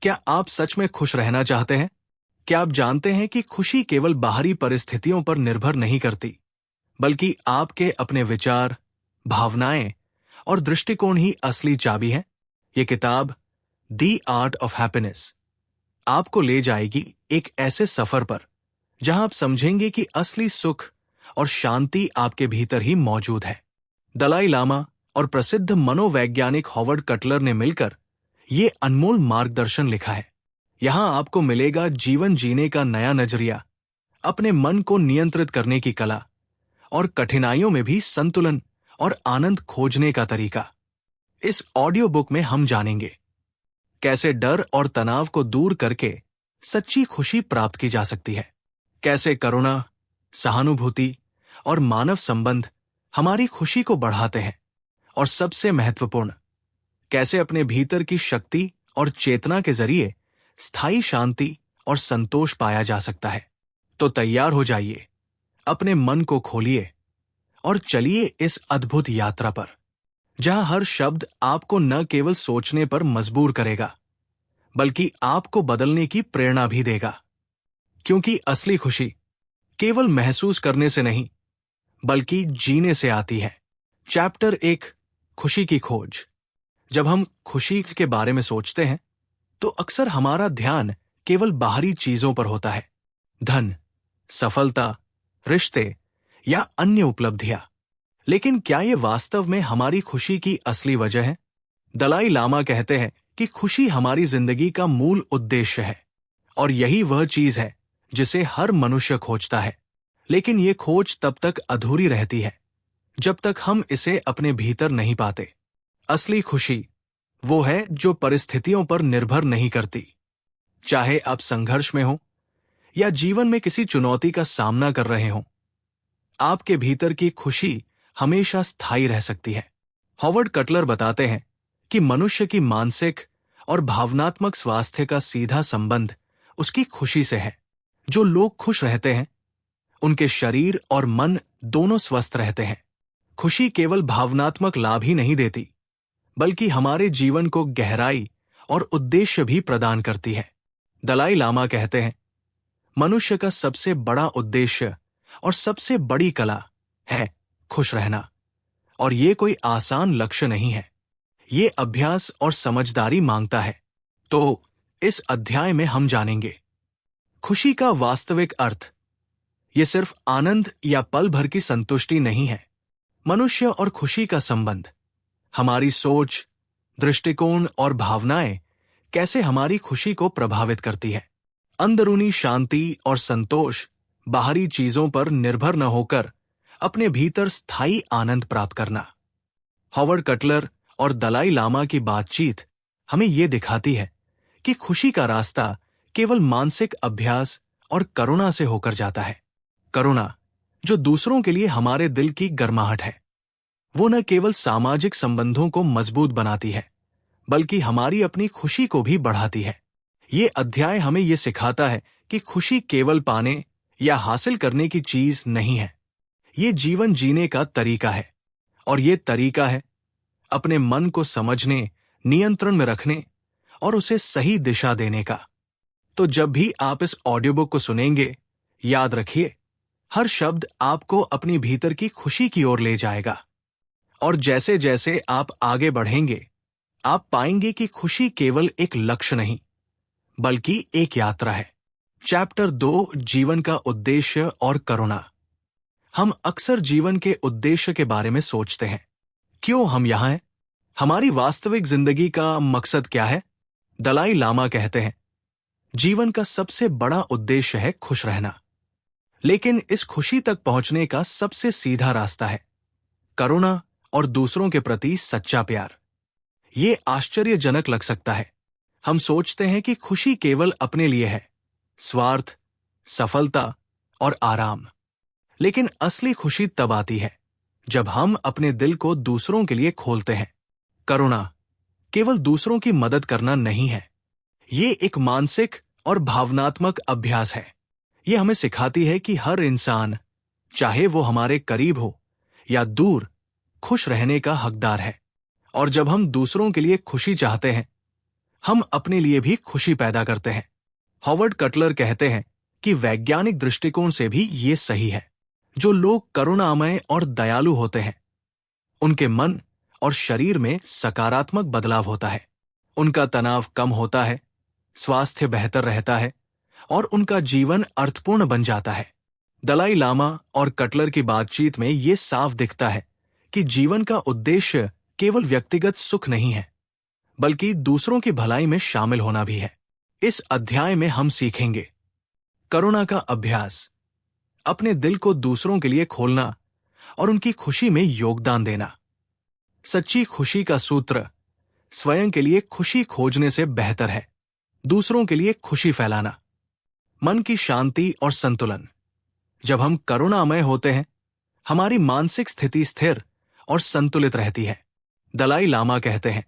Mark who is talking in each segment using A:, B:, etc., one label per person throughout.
A: क्या आप सच में खुश रहना चाहते हैं? क्या आप जानते हैं कि खुशी केवल बाहरी परिस्थितियों पर निर्भर नहीं करती, बल्कि आपके अपने विचार, भावनाएं और दृष्टिकोण ही असली चाबी है? ये किताब द आर्ट ऑफ हैप्पीनेस आपको ले जाएगी एक ऐसे सफर पर जहां आप समझेंगे कि असली सुख और शांति आपके भीतर ही मौजूद है। दलाई लामा और प्रसिद्ध मनोवैज्ञानिक हॉवर्ड कटलर ने मिलकर ये अनमोल मार्गदर्शन लिखा है। यहां आपको मिलेगा जीवन जीने का नया नजरिया, अपने मन को नियंत्रित करने की कला और कठिनाइयों में भी संतुलन और आनंद खोजने का तरीका। इस ऑडियो बुक में हम जानेंगे कैसे डर और तनाव को दूर करके सच्ची खुशी प्राप्त की जा सकती है, कैसे करुणा, सहानुभूति और मानव संबंध हमारी खुशी को बढ़ाते हैं, और सबसे महत्वपूर्ण, कैसे अपने भीतर की शक्ति और चेतना के जरिए स्थायी शांति और संतोष पाया जा सकता है। तो तैयार हो जाइए, अपने मन को खोलिए और चलिए इस अद्भुत यात्रा पर, जहां हर शब्द आपको न केवल सोचने पर मजबूर करेगा, बल्कि आपको बदलने की प्रेरणा भी देगा। क्योंकि असली खुशी केवल महसूस करने से नहीं, बल्कि जीने से आती है। चैप्टर 1, खुशी की खोज। जब हम खुशी के बारे में सोचते हैं, तो अक्सर हमारा ध्यान केवल बाहरी चीजों पर होता है, धन, सफलता, रिश्ते या अन्य उपलब्धियां। लेकिन क्या ये वास्तव में हमारी खुशी की असली वजह है? दलाई लामा कहते हैं कि खुशी हमारी जिंदगी का मूल उद्देश्य है, और यही वह चीज है जिसे हर मनुष्य खोजता है। लेकिन ये खोज तब तक अधूरी रहती है जब तक हम इसे अपने भीतर नहीं पाते। असली खुशी वो है जो परिस्थितियों पर निर्भर नहीं करती। चाहे आप संघर्ष में हो या जीवन में किसी चुनौती का सामना कर रहे हो, आपके भीतर की खुशी हमेशा स्थायी रह सकती है। हॉवर्ड कटलर बताते हैं कि मनुष्य की मानसिक और भावनात्मक स्वास्थ्य का सीधा संबंध उसकी खुशी से है। जो लोग खुश रहते हैं, उनके शरीर और मन दोनों स्वस्थ रहते हैं। खुशी केवल भावनात्मक लाभ ही नहीं देती, बल्कि हमारे जीवन को गहराई और उद्देश्य भी प्रदान करती है। दलाई लामा कहते हैं, मनुष्य का सबसे बड़ा उद्देश्य और सबसे बड़ी कला है खुश रहना, और ये कोई आसान लक्ष्य नहीं है। ये अभ्यास और समझदारी मांगता है। तो इस अध्याय में हम जानेंगे खुशी का वास्तविक अर्थ। ये सिर्फ आनंद या पल भर की संतुष्टि नहीं है। मनुष्य और खुशी का संबंध, हमारी सोच, दृष्टिकोण और भावनाएं कैसे हमारी खुशी को प्रभावित करती है। अंदरूनी शांति और संतोष बाहरी चीजों पर निर्भर न होकर अपने भीतर स्थायी आनंद प्राप्त करना। हॉवर्ड कटलर और दलाई लामा की बातचीत हमें यह दिखाती है कि खुशी का रास्ता केवल मानसिक अभ्यास और करुणा से होकर जाता है। करुणा, जो दूसरों के लिए हमारे दिल की गर्माहट है, वो न केवल सामाजिक संबंधों को मजबूत बनाती है, बल्कि हमारी अपनी खुशी को भी बढ़ाती है। ये अध्याय हमें ये सिखाता है कि खुशी केवल पाने या हासिल करने की चीज नहीं है। ये जीवन जीने का तरीका है, और ये तरीका है अपने मन को समझने, नियंत्रण में रखने और उसे सही दिशा देने का। तो जब भी आप इस ऑडियो बुक को सुनेंगे, याद रखिए, हर शब्द आपको अपनी भीतर की खुशी की ओर ले जाएगा। और जैसे जैसे आप आगे बढ़ेंगे, आप पाएंगे कि खुशी केवल एक लक्ष्य नहीं, बल्कि एक यात्रा है। चैप्टर 2, जीवन का उद्देश्य और करुणा। हम अक्सर जीवन के उद्देश्य के बारे में सोचते हैं। क्यों हम यहां हैं? हमारी वास्तविक जिंदगी का मकसद क्या है? दलाई लामा कहते हैं, जीवन का सबसे बड़ा उद्देश्य है खुश रहना। लेकिन इस खुशी तक पहुंचने का सबसे सीधा रास्ता है करुणा और दूसरों के प्रति सच्चा प्यार। ये आश्चर्यजनक लग सकता है। हम सोचते हैं कि खुशी केवल अपने लिए है, स्वार्थ, सफलता और आराम। लेकिन असली खुशी तब आती है जब हम अपने दिल को दूसरों के लिए खोलते हैं। करुणा केवल दूसरों की मदद करना नहीं है, ये एक मानसिक और भावनात्मक अभ्यास है। ये हमें सिखाती है कि हर इंसान, चाहे वो हमारे करीब हो या दूर, खुश रहने का हकदार है। और जब हम दूसरों के लिए खुशी चाहते हैं, हम अपने लिए भी खुशी पैदा करते हैं। हॉवर्ड कटलर कहते हैं कि वैज्ञानिक दृष्टिकोण से भी ये सही है। जो लोग करुणामय और दयालु होते हैं, उनके मन और शरीर में सकारात्मक बदलाव होता है। उनका तनाव कम होता है, स्वास्थ्य बेहतर रहता है और उनका जीवन अर्थपूर्ण बन जाता है। दलाई लामा और कटलर की बातचीत में ये साफ दिखता है कि जीवन का उद्देश्य केवल व्यक्तिगत सुख नहीं है, बल्कि दूसरों की भलाई में शामिल होना भी है। इस अध्याय में हम सीखेंगे करुणा का अभ्यास, अपने दिल को दूसरों के लिए खोलना और उनकी खुशी में योगदान देना। सच्ची खुशी का सूत्र स्वयं के लिए खुशी खोजने से बेहतर है, दूसरों के लिए खुशी फैलाना। मन की शांति और संतुलन, जब हम करुणामय होते हैं, हमारी मानसिक स्थिति स्थिर और संतुलित रहती है। दलाई लामा कहते हैं,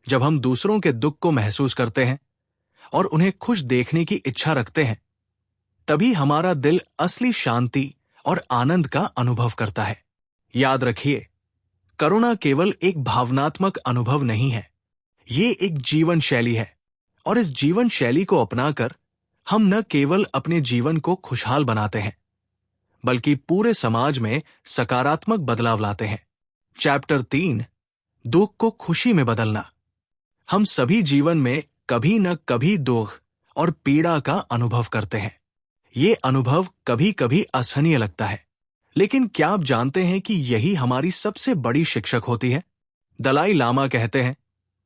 A: जब हम दूसरों के दुख को महसूस करते हैं और उन्हें खुश देखने की इच्छा रखते हैं, तभी हमारा दिल असली शांति और आनंद का अनुभव करता है। याद रखिए, करुणा केवल एक भावनात्मक अनुभव नहीं है, ये एक जीवन शैली है और इस जीवन शैली को अपनाकर हम न केवल अपने जीवन को खुशहाल बनाते हैं, बल्कि पूरे समाज में सकारात्मक बदलाव लाते हैं। चैप्टर 3, दुख को खुशी में बदलना। हम सभी जीवन में कभी न कभी दुख और पीड़ा का अनुभव करते हैं। ये अनुभव कभी कभी असहनीय लगता है, लेकिन क्या आप जानते हैं कि यही हमारी सबसे बड़ी शिक्षक होती है? दलाई लामा कहते हैं,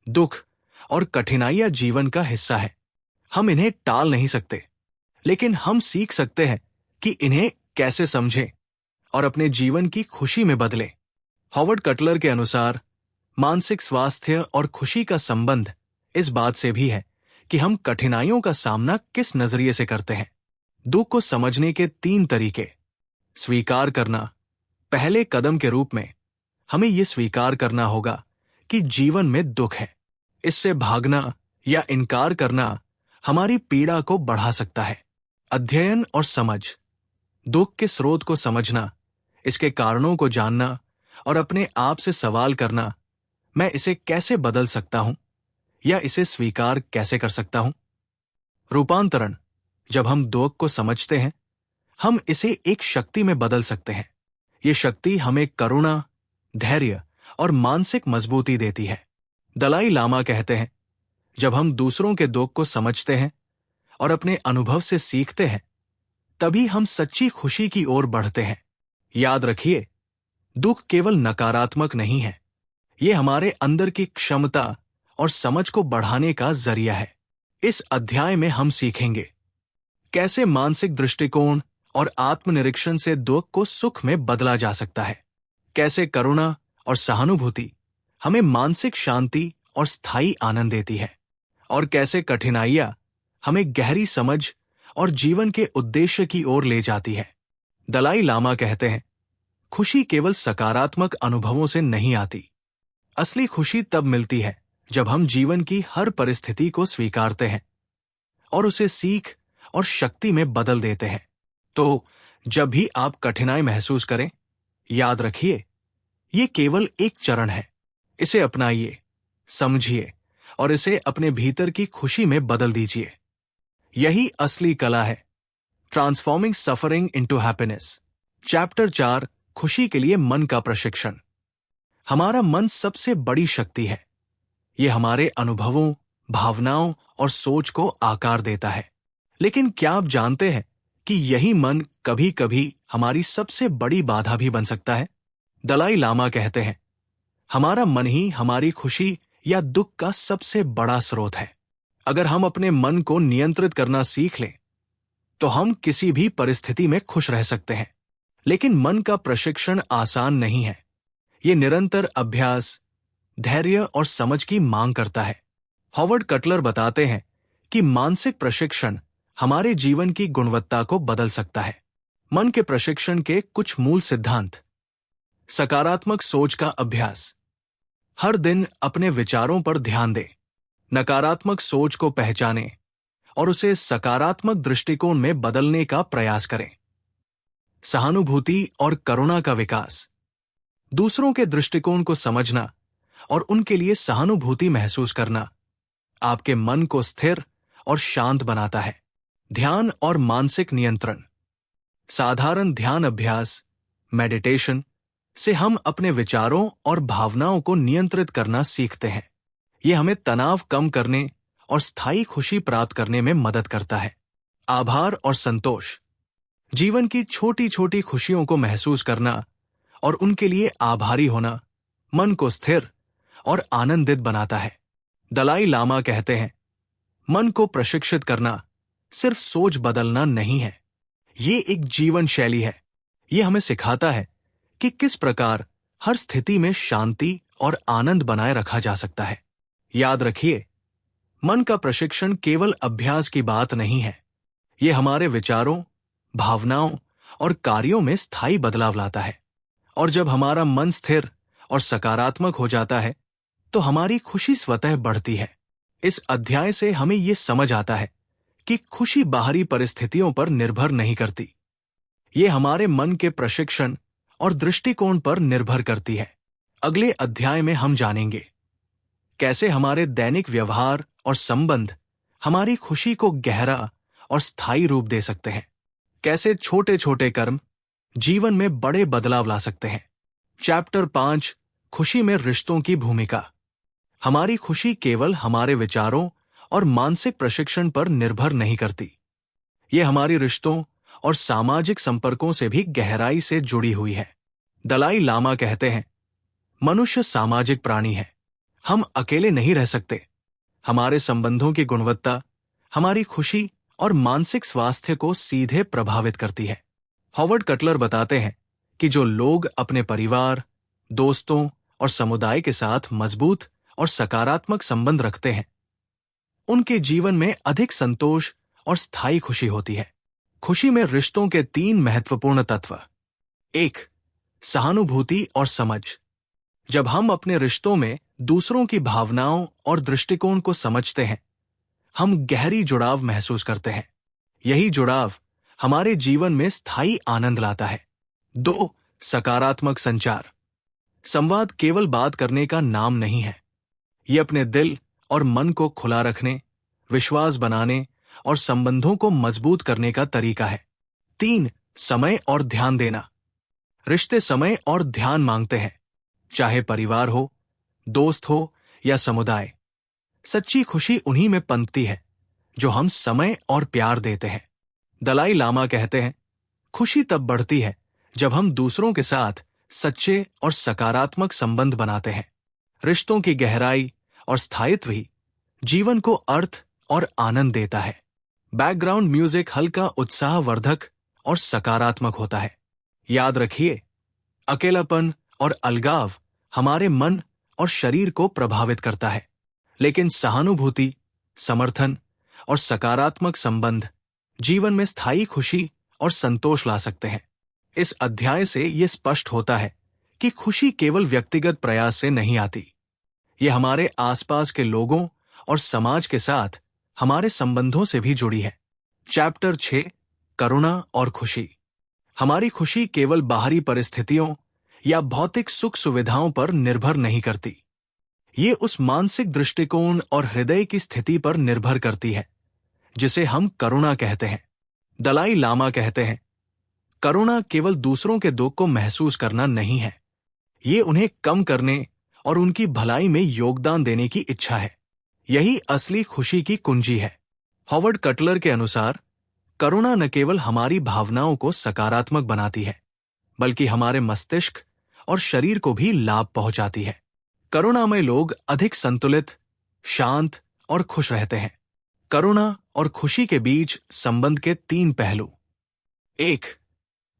A: दुख और कठिनाइयां जीवन का हिस्सा है। हम इन्हें टाल नहीं सकते, लेकिन हम सीख सकते हैं कि इन्हें कैसे समझें और अपने जीवन की खुशी में बदलें। हॉवर्ड कटलर के अनुसार मानसिक स्वास्थ्य और खुशी का संबंध इस बात से भी है कि हम कठिनाइयों का सामना किस नजरिए से करते हैं। दुख को समझने के 3 तरीके। स्वीकार करना। पहले कदम के रूप में हमें यह स्वीकार करना होगा कि जीवन में दुख है। इससे भागना या इनकार करना हमारी पीड़ा को बढ़ा सकता है। अध्ययन और समझ। दुख के स्रोत को समझना, इसके कारणों को जानना और अपने आप से सवाल करना, मैं इसे कैसे बदल सकता हूं या इसे स्वीकार कैसे कर सकता हूं। रूपांतरण। जब हम दुख को समझते हैं, हम इसे एक शक्ति में बदल सकते हैं। ये शक्ति हमें करुणा, धैर्य और मानसिक मजबूती देती है। दलाई लामा कहते हैं, जब हम दूसरों के दुख को समझते हैं और अपने अनुभव से सीखते हैं, तभी हम सच्ची खुशी की ओर बढ़ते हैं। याद रखिए, दुख केवल नकारात्मक नहीं है, ये हमारे अंदर की क्षमता और समझ को बढ़ाने का जरिया है। इस अध्याय में हम सीखेंगे कैसे मानसिक दृष्टिकोण और आत्मनिरीक्षण से दुख को सुख में बदला जा सकता है, कैसे करुणा और सहानुभूति हमें मानसिक शांति और स्थायी आनंद देती है, और कैसे कठिनाइयां हमें गहरी समझ और जीवन के उद्देश्य की ओर ले जाती है। दलाई लामा कहते हैं, खुशी केवल सकारात्मक अनुभवों से नहीं आती। असली खुशी तब मिलती है जब हम जीवन की हर परिस्थिति को स्वीकारते हैं और उसे सीख और शक्ति में बदल देते हैं। तो जब भी आप कठिनाई महसूस करें, याद रखिए, ये केवल एक चरण है। इसे अपनाइए, समझिए और इसे अपने भीतर की खुशी में बदल दीजिए। यही असली कला है, transforming suffering into happiness. Chapter 4, खुशी के लिए मन का प्रशिक्षण। हमारा मन सबसे बड़ी शक्ति है। यह हमारे अनुभवों, भावनाओं और सोच को आकार देता है। लेकिन क्या आप जानते हैं कि यही मन कभी कभी हमारी सबसे बड़ी बाधा भी बन सकता है? दलाई लामा कहते हैं, हमारा मन ही हमारी खुशी या दुख का सबसे बड़ा स्रोत है। अगर हम अपने मन को नियंत्रित करना सीख लें, तो हम किसी भी परिस्थिति में खुश रह सकते हैं। लेकिन मन का प्रशिक्षण आसान नहीं है। ये निरंतर अभ्यास, धैर्य और समझ की मांग करता है। हॉवर्ड कटलर बताते हैं कि मानसिक प्रशिक्षण हमारे जीवन की गुणवत्ता को बदल सकता है। मन के प्रशिक्षण के कुछ मूल सिद्धांत। सकारात्मक सोच का अभ्यास। हर दिन अपने विचारों पर ध्यान दें, नकारात्मक सोच को पहचानें और उसे सकारात्मक दृष्टिकोण में बदलने का प्रयास करें। सहानुभूति और करुणा का विकास। दूसरों के दृष्टिकोण को समझना और उनके लिए सहानुभूति महसूस करना आपके मन को स्थिर और शांत बनाता है। ध्यान और मानसिक नियंत्रण। साधारण ध्यान अभ्यास मेडिटेशन से हम अपने विचारों और भावनाओं को नियंत्रित करना सीखते हैं। यह हमें तनाव कम करने और स्थायी खुशी प्राप्त करने में मदद करता है। आभार और संतोष। जीवन की छोटी छोटी खुशियों को महसूस करना और उनके लिए आभारी होना मन को स्थिर और आनंदित बनाता है। दलाई लामा कहते हैं, मन को प्रशिक्षित करना सिर्फ सोच बदलना नहीं है, ये एक जीवन शैली है। ये हमें सिखाता है कि किस प्रकार हर स्थिति में शांति और आनंद बनाए रखा जा सकता है। याद रखिए, मन का प्रशिक्षण केवल अभ्यास की बात नहीं है, ये हमारे विचारों, भावनाओं और कार्यों में स्थायी बदलाव लाता है। और जब हमारा मन स्थिर और सकारात्मक हो जाता है, तो हमारी खुशी स्वतः बढ़ती है। इस अध्याय से हमें ये समझ आता है कि खुशी बाहरी परिस्थितियों पर निर्भर नहीं करती, ये हमारे मन के प्रशिक्षण और दृष्टिकोण पर निर्भर करती है। अगले अध्याय में हम जानेंगे कैसे हमारे दैनिक व्यवहार और संबंध हमारी खुशी को गहरा और स्थायी रूप दे सकते हैं। कैसे छोटे छोटे कर्म जीवन में बड़े बदलाव ला सकते हैं। चैप्टर 5, खुशी में रिश्तों की भूमिका। हमारी खुशी केवल हमारे विचारों और मानसिक प्रशिक्षण पर निर्भर नहीं करती, ये हमारी रिश्तों और सामाजिक संपर्कों से भी गहराई से जुड़ी हुई है। दलाई लामा कहते हैं, मनुष्य सामाजिक प्राणी है, हम अकेले नहीं रह सकते। हमारे संबंधों की गुणवत्ता हमारी खुशी और मानसिक स्वास्थ्य को सीधे प्रभावित करती है। हॉवर्ड कटलर बताते हैं कि जो लोग अपने परिवार, दोस्तों और समुदाय के साथ मजबूत और सकारात्मक संबंध रखते हैं, उनके जीवन में अधिक संतोष और स्थायी खुशी होती है। खुशी में रिश्तों के 3 महत्वपूर्ण तत्व। 1. सहानुभूति और समझ। जब हम अपने रिश्तों में दूसरों की भावनाओं और दृष्टिकोण को समझते हैं, हम गहरी जुड़ाव महसूस करते हैं। यही जुड़ाव हमारे जीवन में स्थायी आनंद लाता है। 2. सकारात्मक संचार। संवाद केवल बात करने का नाम नहीं है, ये अपने दिल और मन को खुला रखने, विश्वास बनाने और संबंधों को मजबूत करने का तरीका है। 3. समय और ध्यान देना। रिश्ते समय और ध्यान मांगते हैं, चाहे परिवार हो, दोस्त हो या समुदाय। सच्ची खुशी उन्हीं में पनपती है जो हम समय और प्यार देते हैं। दलाई लामा कहते हैं, खुशी तब बढ़ती है जब हम दूसरों के साथ सच्चे और सकारात्मक संबंध बनाते हैं। रिश्तों की गहराई और स्थायित्व ही जीवन को अर्थ और आनंद देता है। बैकग्राउंड म्यूजिक हल्का उत्साहवर्धक और सकारात्मक होता है। याद रखिए, अकेलापन और अलगाव हमारे मन और शरीर को प्रभावित करता है, लेकिन सहानुभूति, समर्थन और सकारात्मक संबंध जीवन में स्थायी खुशी और संतोष ला सकते हैं। इस अध्याय से यह स्पष्ट होता है कि खुशी केवल व्यक्तिगत प्रयास से नहीं आती, यह हमारे आसपास के लोगों और समाज के साथ हमारे संबंधों से भी जुड़ी है। चैप्टर 6, करुणा और खुशी। हमारी खुशी केवल बाहरी परिस्थितियों या भौतिक सुख सुविधाओं पर निर्भर नहीं करती, ये उस मानसिक दृष्टिकोण और हृदय की स्थिति पर निर्भर करती है जिसे हम करुणा कहते हैं। दलाई लामा कहते हैं, करुणा केवल दूसरों के दुख को महसूस करना नहीं है, ये उन्हें कम करने और उनकी भलाई में योगदान देने की इच्छा है। यही असली खुशी की कुंजी है। हॉवर्ड कटलर के अनुसार, करुणा न केवल हमारी भावनाओं को सकारात्मक बनाती है, बल्कि हमारे मस्तिष्क और शरीर को भी लाभ पहुंचाती है। करुणामय लोग अधिक संतुलित, शांत और खुश रहते हैं। करुणा और खुशी के बीच संबंध के 3 पहलू। 1.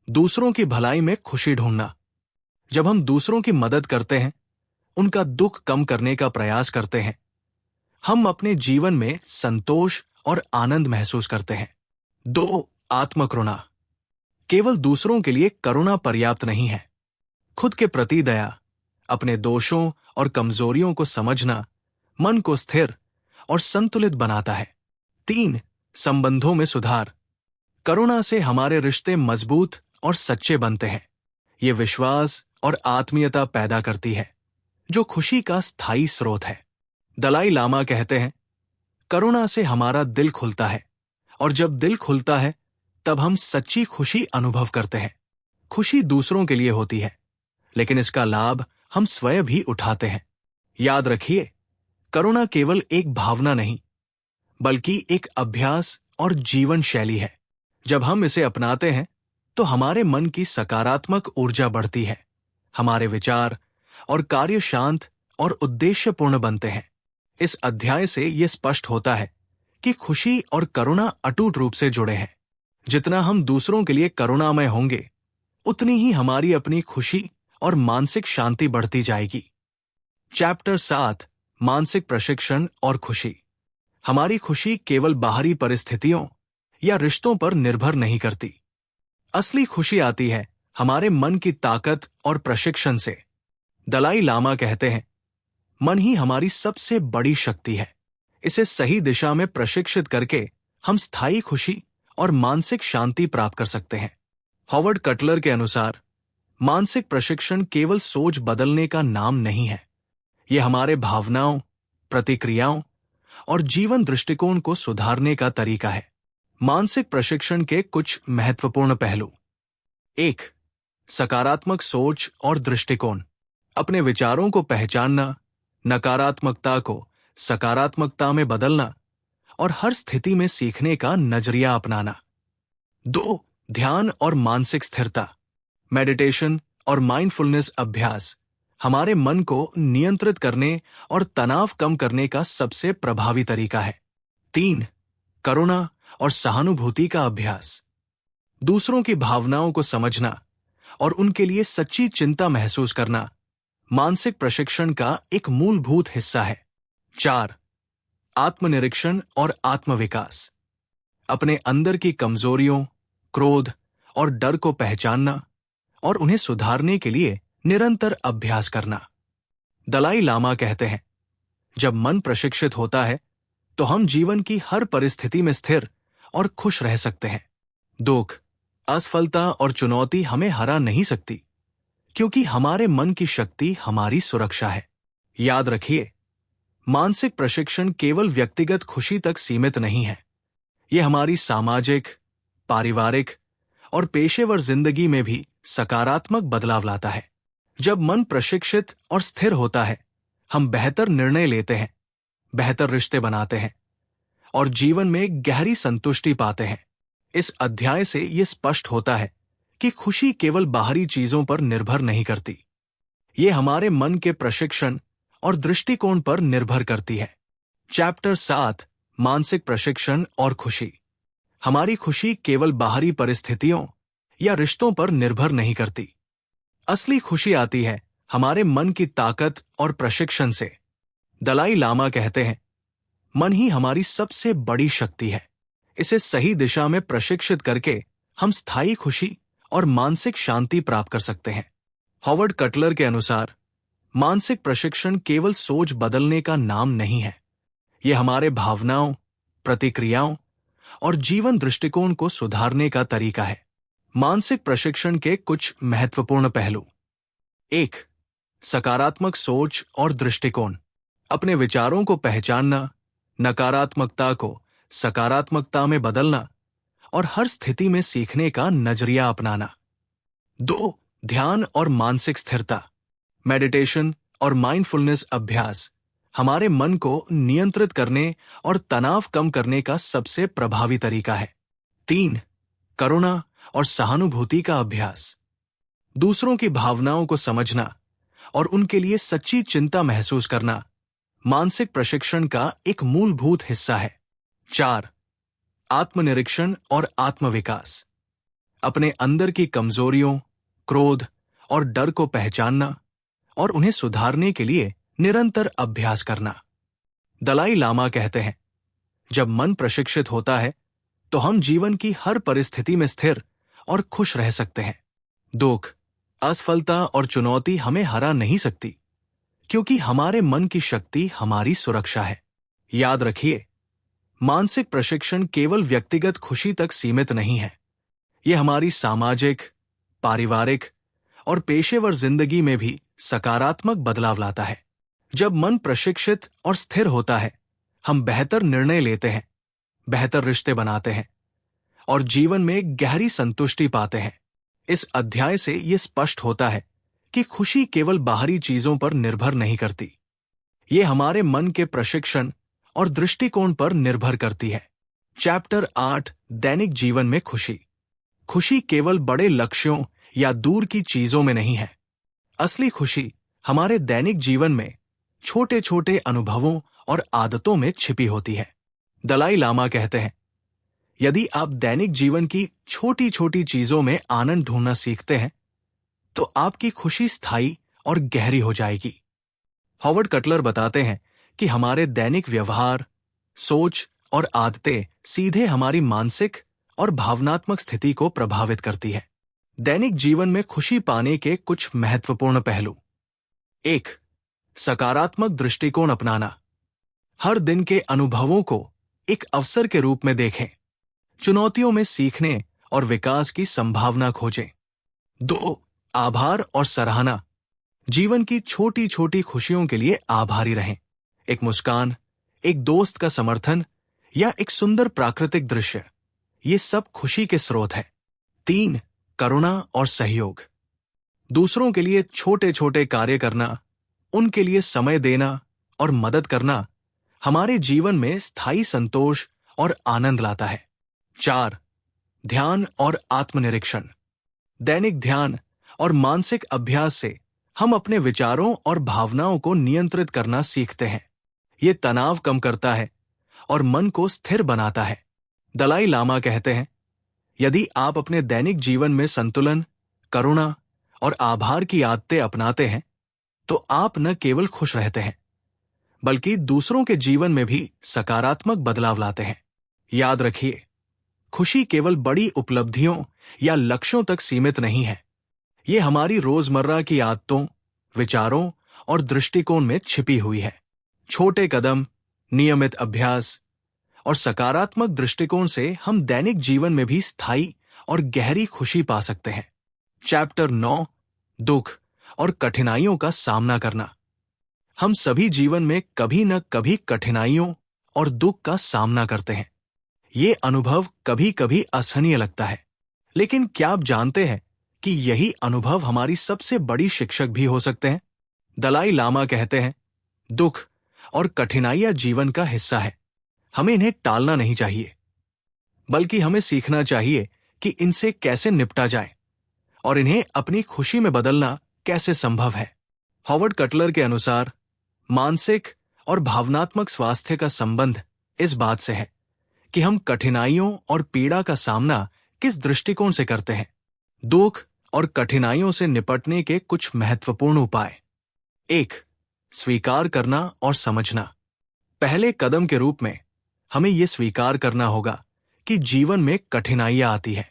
A: दूसरों की भलाई में खुशी ढूंढना। जब हम दूसरों की मदद करते हैं, उनका दुख कम करने का प्रयास करते हैं, हम अपने जीवन में संतोष और आनंद महसूस करते हैं। 2. आत्मकरुणा। केवल दूसरों के लिए करुणा पर्याप्त नहीं है, खुद के प्रति दया, अपने दोषों और कमजोरियों को समझना मन को स्थिर और संतुलित बनाता है। 3. संबंधों में सुधार। करुणा से हमारे रिश्ते मजबूत और सच्चे बनते हैं, ये विश्वास और आत्मीयता पैदा करती है जो खुशी का स्थायी स्रोत है। दलाई लामा कहते हैं, करुणा से हमारा दिल खुलता है, और जब दिल खुलता है तब हम सच्ची खुशी अनुभव करते हैं। खुशी दूसरों के लिए होती है, लेकिन इसका लाभ हम स्वयं भी उठाते हैं। याद रखिए, करुणा केवल एक भावना नहीं, बल्कि एक अभ्यास और जीवन शैली है। जब हम इसे अपनाते हैं तो हमारे मन की सकारात्मक ऊर्जा बढ़ती है, हमारे विचार और कार्य शांत और उद्देश्यपूर्ण बनते हैं। इस अध्याय से यह स्पष्ट होता है कि खुशी और करुणा अटूट रूप से जुड़े हैं। जितना हम दूसरों के लिए करुणामय होंगे, उतनी ही हमारी अपनी खुशी और मानसिक शांति बढ़ती जाएगी। चैप्टर 7, मानसिक प्रशिक्षण और खुशी। हमारी खुशी केवल बाहरी परिस्थितियों या रिश्तों पर निर्भर नहीं करती। असली खुशी आती है हमारे मन की ताकत और प्रशिक्षण से। दलाई लामा कहते हैं, मन ही हमारी सबसे बड़ी शक्ति है। इसे सही दिशा में प्रशिक्षित करके हम स्थायी खुशी और मानसिक शांति प्राप्त कर सकते हैं। हॉवर्ड कटलर के अनुसार, मानसिक प्रशिक्षण केवल सोच बदलने का नाम नहीं है। यह हमारे भावनाओं, प्रतिक्रियाओं और जीवन दृष्टिकोण को सुधारने का तरीका है। मानसिक प्रशिक्षण के कुछ महत्वपूर्ण पहलू। 1. सकारात्मक सोच और दृष्टिकोण। अपने विचारों को पहचानना, नकारात्मकता को सकारात्मकता में बदलना और हर स्थिति में सीखने का नजरिया अपनाना। 2. ध्यान और मानसिक स्थिरता। मेडिटेशन और माइंडफुलनेस अभ्यास हमारे मन को नियंत्रित करने और तनाव कम करने का सबसे प्रभावी तरीका है। 3. करुणा और सहानुभूति का अभ्यास। दूसरों की भावनाओं को समझना और उनके लिए सच्ची चिंता महसूस करना मानसिक प्रशिक्षण का एक मूलभूत हिस्सा है। 4. आत्मनिरीक्षण और आत्मविकास। अपने अंदर की कमजोरियों, क्रोध और डर को पहचानना और उन्हें सुधारने के लिए निरंतर अभ्यास करना। दलाई लामा कहते हैं, जब मन प्रशिक्षित होता है तो हम जीवन की हर परिस्थिति में स्थिर और खुश रह सकते हैं। दुख, असफलता और चुनौती हमें हरा नहीं सकती, क्योंकि हमारे मन की शक्ति हमारी सुरक्षा है। याद रखिए, मानसिक प्रशिक्षण केवल व्यक्तिगत खुशी तक सीमित नहीं है। यह हमारी सामाजिक, पारिवारिक और पेशेवर जिंदगी में भी सकारात्मक बदलाव लाता है। जब मन प्रशिक्षित और स्थिर होता है, हम बेहतर निर्णय लेते हैं, बेहतर रिश्ते बनाते हैं और जीवन में गहरी संतुष्टि पाते हैं। इस अध्याय से यह स्पष्ट होता है कि खुशी केवल बाहरी चीजों पर निर्भर नहीं करती। ये हमारे मन के प्रशिक्षण और दृष्टिकोण पर निर्भर करती है। चैप्टर 7, मानसिक प्रशिक्षण और खुशी। हमारी खुशी केवल बाहरी परिस्थितियों या रिश्तों पर निर्भर नहीं करती। असली खुशी आती है हमारे मन की ताकत और प्रशिक्षण से। दलाई लामा कहते हैं, मन ही हमारी सबसे बड़ी शक्ति है। इसे सही दिशा में प्रशिक्षित करके हम स्थायी खुशी और मानसिक शांति प्राप्त कर सकते हैं। हॉवर्ड कटलर के अनुसार, मानसिक प्रशिक्षण केवल सोच बदलने का नाम नहीं है। यह हमारे भावनाओं, प्रतिक्रियाओं और जीवन दृष्टिकोण को सुधारने का तरीका है। मानसिक प्रशिक्षण के कुछ महत्वपूर्ण पहलू। 1. सकारात्मक सोच और दृष्टिकोण। अपने विचारों को पहचानना, नकारात्मकता को सकारात्मकता में बदलना और हर स्थिति में सीखने का नजरिया अपनाना। 2. ध्यान और मानसिक स्थिरता। मेडिटेशन और माइंडफुलनेस अभ्यास हमारे मन को नियंत्रित करने और तनाव कम करने का सबसे प्रभावी तरीका है। 3. करुणा और सहानुभूति का अभ्यास। दूसरों की भावनाओं को समझना और उनके लिए सच्ची चिंता महसूस करना मानसिक प्रशिक्षण का एक मूलभूत हिस्सा है। 4. आत्मनिरीक्षण और आत्मविकास। अपने अंदर की कमजोरियों, क्रोध और डर को पहचानना और उन्हें सुधारने के लिए निरंतर अभ्यास करना। दलाई लामा कहते हैं, जब मन प्रशिक्षित होता है तो हम जीवन की हर परिस्थिति में स्थिर और खुश रह सकते हैं। दुख, असफलता और चुनौती हमें हरा नहीं सकती, क्योंकि हमारे मन की शक्ति हमारी सुरक्षा है। याद रखिए, मानसिक प्रशिक्षण केवल व्यक्तिगत खुशी तक सीमित नहीं है। यह हमारी सामाजिक, पारिवारिक और पेशेवर जिंदगी में भी सकारात्मक बदलाव लाता है। जब मन प्रशिक्षित और स्थिर होता है, हम बेहतर निर्णय लेते हैं, बेहतर रिश्ते बनाते हैं और जीवन में गहरी संतुष्टि पाते हैं। इस अध्याय से यह स्पष्ट होता है कि खुशी केवल बाहरी चीजों पर निर्भर नहीं करती। ये हमारे मन के प्रशिक्षण और दृष्टिकोण पर निर्भर करती है। चैप्टर 8 दैनिक जीवन में खुशी। खुशी केवल बड़े लक्ष्यों या दूर की चीजों में नहीं है। असली खुशी हमारे दैनिक जीवन में छोटे छोटे अनुभवों और आदतों में छिपी होती है। दलाई लामा कहते हैं, यदि आप दैनिक जीवन की छोटी छोटी चीजों में आनंद ढूंढना सीखते हैं तो आपकी खुशी स्थायी और गहरी हो जाएगी। हॉवर्ड कटलर बताते हैं कि हमारे दैनिक व्यवहार, सोच और आदतें सीधे हमारी मानसिक और भावनात्मक स्थिति को प्रभावित करती है। दैनिक जीवन में खुशी पाने के कुछ महत्वपूर्ण पहलू। 1. सकारात्मक दृष्टिकोण अपनाना। हर दिन के अनुभवों को एक अवसर के रूप में देखें। चुनौतियों में सीखने और विकास की संभावना खोजें। 2. आभार और सराहना। जीवन की छोटी छोटी खुशियों के लिए आभारी रहें। एक मुस्कान, एक दोस्त का समर्थन या एक सुंदर प्राकृतिक दृश्य, ये सब खुशी के स्रोत है। 3. करुणा और सहयोग। दूसरों के लिए छोटे छोटे कार्य करना, उनके लिए समय देना और मदद करना हमारे जीवन में स्थायी संतोष और आनंद लाता है। 4. ध्यान और आत्मनिरीक्षण। दैनिक ध्यान और मानसिक अभ्यास से हम अपने विचारों और भावनाओं को नियंत्रित करना सीखते हैं। ये तनाव कम करता है और मन को स्थिर बनाता है। दलाई लामा कहते हैं, यदि आप अपने दैनिक जीवन में संतुलन, करुणा और आभार की आदतें अपनाते हैं तो आप न केवल खुश रहते हैं बल्कि दूसरों के जीवन में भी सकारात्मक बदलाव लाते हैं। याद रखिए, खुशी केवल बड़ी उपलब्धियों या लक्ष्यों तक सीमित नहीं है। ये हमारी रोजमर्रा की आदतों, विचारों और दृष्टिकोण में छिपी हुई है। छोटे कदम, नियमित अभ्यास और सकारात्मक दृष्टिकोण से हम दैनिक जीवन में भी स्थायी और गहरी खुशी पा सकते हैं। चैप्टर 9 दुख और कठिनाइयों का सामना करना। हम सभी जीवन में कभी न कभी कठिनाइयों और दुख का सामना करते हैं। ये अनुभव कभी कभी असहनीय लगता है, लेकिन क्या आप जानते हैं कि यही अनुभव हमारी सबसे बड़ी शिक्षक भी हो सकते हैं? दलाई लामा कहते हैं, दुख और कठिनाइयां जीवन का हिस्सा है। हमें इन्हें टालना नहीं चाहिए, बल्कि हमें सीखना चाहिए कि इनसे कैसे निपटा जाए और इन्हें अपनी खुशी में बदलना कैसे संभव है। हॉवर्ड कटलर के अनुसार मानसिक और भावनात्मक स्वास्थ्य का संबंध इस बात से है कि हम कठिनाइयों और पीड़ा का सामना किस दृष्टिकोण से करते हैं। दुख और कठिनाइयों से निपटने के कुछ महत्वपूर्ण उपाय। 1. स्वीकार करना और समझना। पहले कदम के रूप में हमें यह स्वीकार करना होगा कि जीवन में कठिनाइयां आती है।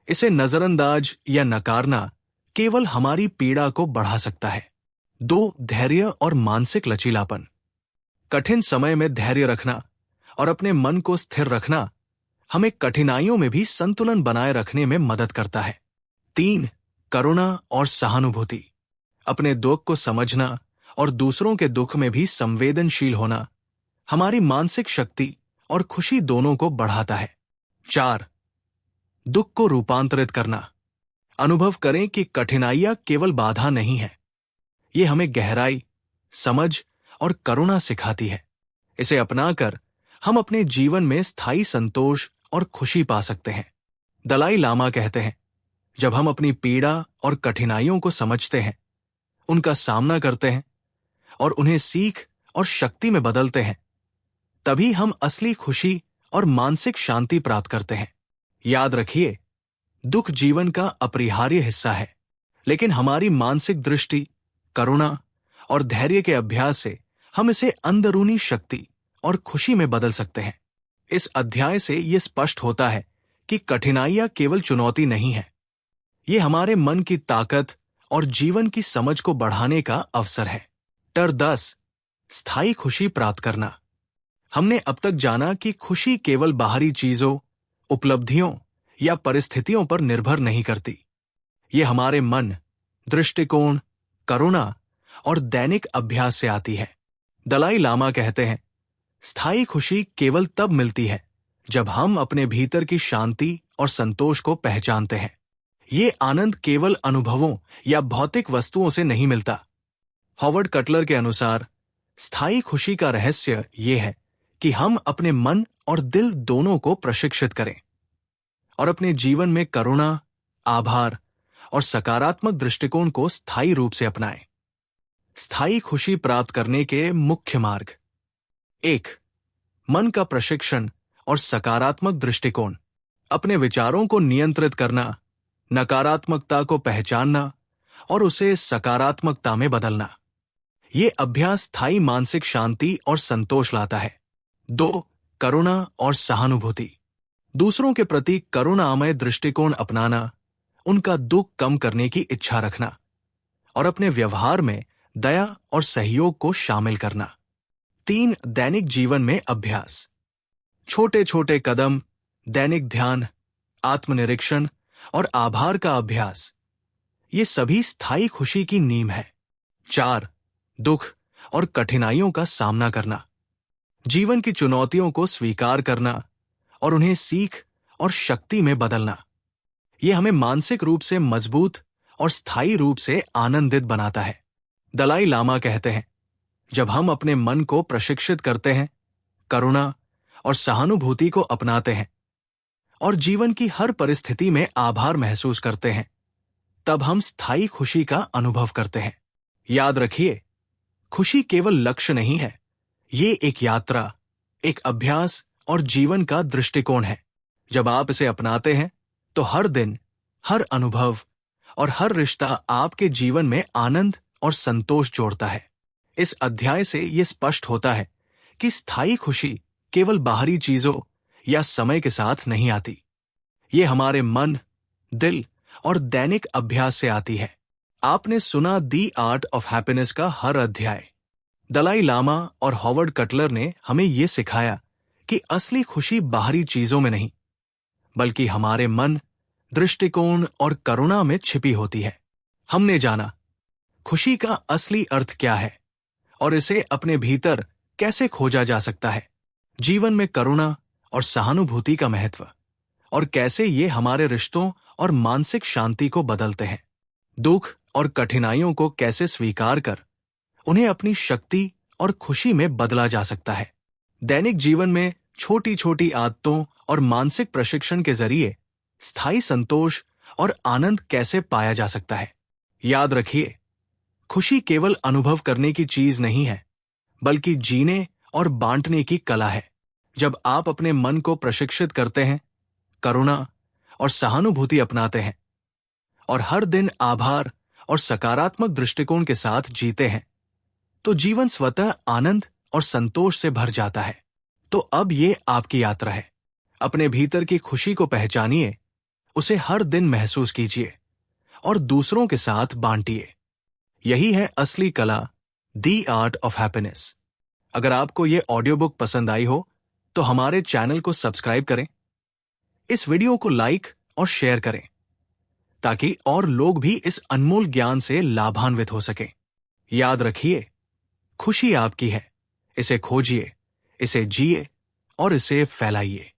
A: इसे नजरअंदाज या नकारना केवल हमारी पीड़ा को बढ़ा सकता है। 2. धैर्य और मानसिक लचीलापन। कठिन समय में धैर्य रखना और अपने मन को स्थिर रखना हमें कठिनाइयों में भी संतुलन बनाए रखने में मदद करता है। 3. करुणा और सहानुभूति। अपने दुख को समझना और दूसरों के दुख में भी संवेदनशील होना हमारी मानसिक शक्ति और खुशी दोनों को बढ़ाता है। 4. दुख को रूपांतरित करना। अनुभव करें कि कठिनाइयां केवल बाधा नहीं है, ये हमें गहराई, समझ और करुणा सिखाती है। इसे अपनाकर हम अपने जीवन में स्थायी संतोष और खुशी पा सकते हैं। दलाई लामा कहते हैं, जब हम अपनी पीड़ा और कठिनाइयों को समझते हैं, उनका सामना करते हैं और उन्हें सीख और शक्ति में बदलते हैं, तभी हम असली खुशी और मानसिक शांति प्राप्त करते हैं। याद रखिए, दुख जीवन का अपरिहार्य हिस्सा है, लेकिन हमारी मानसिक दृष्टि, करुणा और धैर्य के अभ्यास से हम इसे अंदरूनी शक्ति और खुशी में बदल सकते हैं। इस अध्याय से यह स्पष्ट होता है कि कठिनाइयां केवल चुनौती नहीं है, ये हमारे मन की ताकत और जीवन की समझ को बढ़ाने का अवसर है। चैप्टर 10 स्थायी खुशी प्राप्त करना। हमने अब तक जाना कि खुशी केवल बाहरी चीजों, उपलब्धियों या परिस्थितियों पर निर्भर नहीं करती। ये हमारे मन, दृष्टिकोण, करुणा और दैनिक अभ्यास से आती है। दलाई लामा कहते हैं, स्थायी खुशी केवल तब मिलती है जब हम अपने भीतर की शांति और संतोष को पहचानते हैं। ये आनंद केवल अनुभवों या भौतिक वस्तुओं से नहीं मिलता। हॉवर्ड कटलर के अनुसार स्थायी खुशी का रहस्य ये है कि हम अपने मन और दिल दोनों को प्रशिक्षित करें और अपने जीवन में करुणा, आभार और सकारात्मक दृष्टिकोण को स्थायी रूप से अपनाएं। स्थायी खुशी प्राप्त करने के मुख्य मार्ग: 1. मन का प्रशिक्षण और सकारात्मक दृष्टिकोण। अपने विचारों को नियंत्रित करना, नकारात्मकता को पहचानना और उसे सकारात्मकता में बदलना। ये अभ्यास स्थायी मानसिक शांति और संतोष लाता है। 2. करुणा और सहानुभूति। दूसरों के प्रति करुणामय दृष्टिकोण अपनाना, उनका दुख कम करने की इच्छा रखना और अपने व्यवहार में दया और सहयोग को शामिल करना। 3. दैनिक जीवन में अभ्यास। छोटे छोटे कदम, दैनिक ध्यान, आत्मनिरीक्षण और आभार का अभ्यास, ये सभी स्थायी खुशी की नींव है। 4. दुख और कठिनाइयों का सामना करना। जीवन की चुनौतियों को स्वीकार करना और उन्हें सीख और शक्ति में बदलना। यह हमें मानसिक रूप से मजबूत और स्थायी रूप से आनंदित बनाता है। दलाई लामा कहते हैं, जब हम अपने मन को प्रशिक्षित करते हैं, करुणा और सहानुभूति को अपनाते हैं और जीवन की हर परिस्थिति में आभार महसूस करते हैं, तब हम स्थायी खुशी का अनुभव करते हैं। याद रखिए, खुशी केवल लक्ष्य नहीं है, ये एक यात्रा, एक अभ्यास और जीवन का दृष्टिकोण है। जब आप इसे अपनाते हैं, तो हर दिन, हर अनुभव और हर रिश्ता आपके जीवन में आनंद और संतोष जोड़ता है। इस अध्याय से यह स्पष्ट होता है कि स्थायी खुशी केवल बाहरी चीजों या समय के साथ नहीं आती। ये हमारे मन, दिल और दैनिक अभ्यास से आती है। आपने सुना दी आर्ट ऑफ हैप्पीनेस का हर अध्याय। दलाई लामा और हॉवर्ड कटलर ने हमें यह सिखाया कि असली खुशी बाहरी चीजों में नहीं, बल्कि हमारे मन, दृष्टिकोण और करुणा में छिपी होती है। हमने जाना खुशी का असली अर्थ क्या है और इसे अपने भीतर कैसे खोजा जा सकता है, जीवन में करुणा और सहानुभूति का महत्व, और कैसे ये हमारे रिश्तों और मानसिक शांति को बदलते हैं। दुख और कठिनाइयों को कैसे स्वीकार कर उन्हें अपनी शक्ति और खुशी में बदला जा सकता है। दैनिक जीवन में छोटी छोटी आदतों और मानसिक प्रशिक्षण के जरिए स्थायी संतोष और आनंद कैसे पाया जा सकता है। याद रखिए, खुशी केवल अनुभव करने की चीज नहीं है, बल्कि जीने और बांटने की कला है। जब आप अपने मन को प्रशिक्षित करते हैं, करुणा और सहानुभूति अपनाते हैं और हर दिन आभार और सकारात्मक दृष्टिकोण के साथ जीते हैं, तो जीवन स्वतः आनंद और संतोष से भर जाता है। तो अब ये आपकी यात्रा है। अपने भीतर की खुशी को पहचानिए, उसे हर दिन महसूस कीजिए और दूसरों के साथ बांटिए। यही है असली कला, दी आर्ट ऑफ हैप्पीनेस। अगर आपको ये ऑडियो बुक पसंद आई हो तो हमारे चैनल को सब्सक्राइब करें, इस वीडियो को लाइक और शेयर करें, ताकि और लोग भी इस अनमोल ज्ञान से लाभान्वित हो सकें। याद रखिए, खुशी आपकी है, इसे खोजिए, इसे जिए और इसे फैलाइए।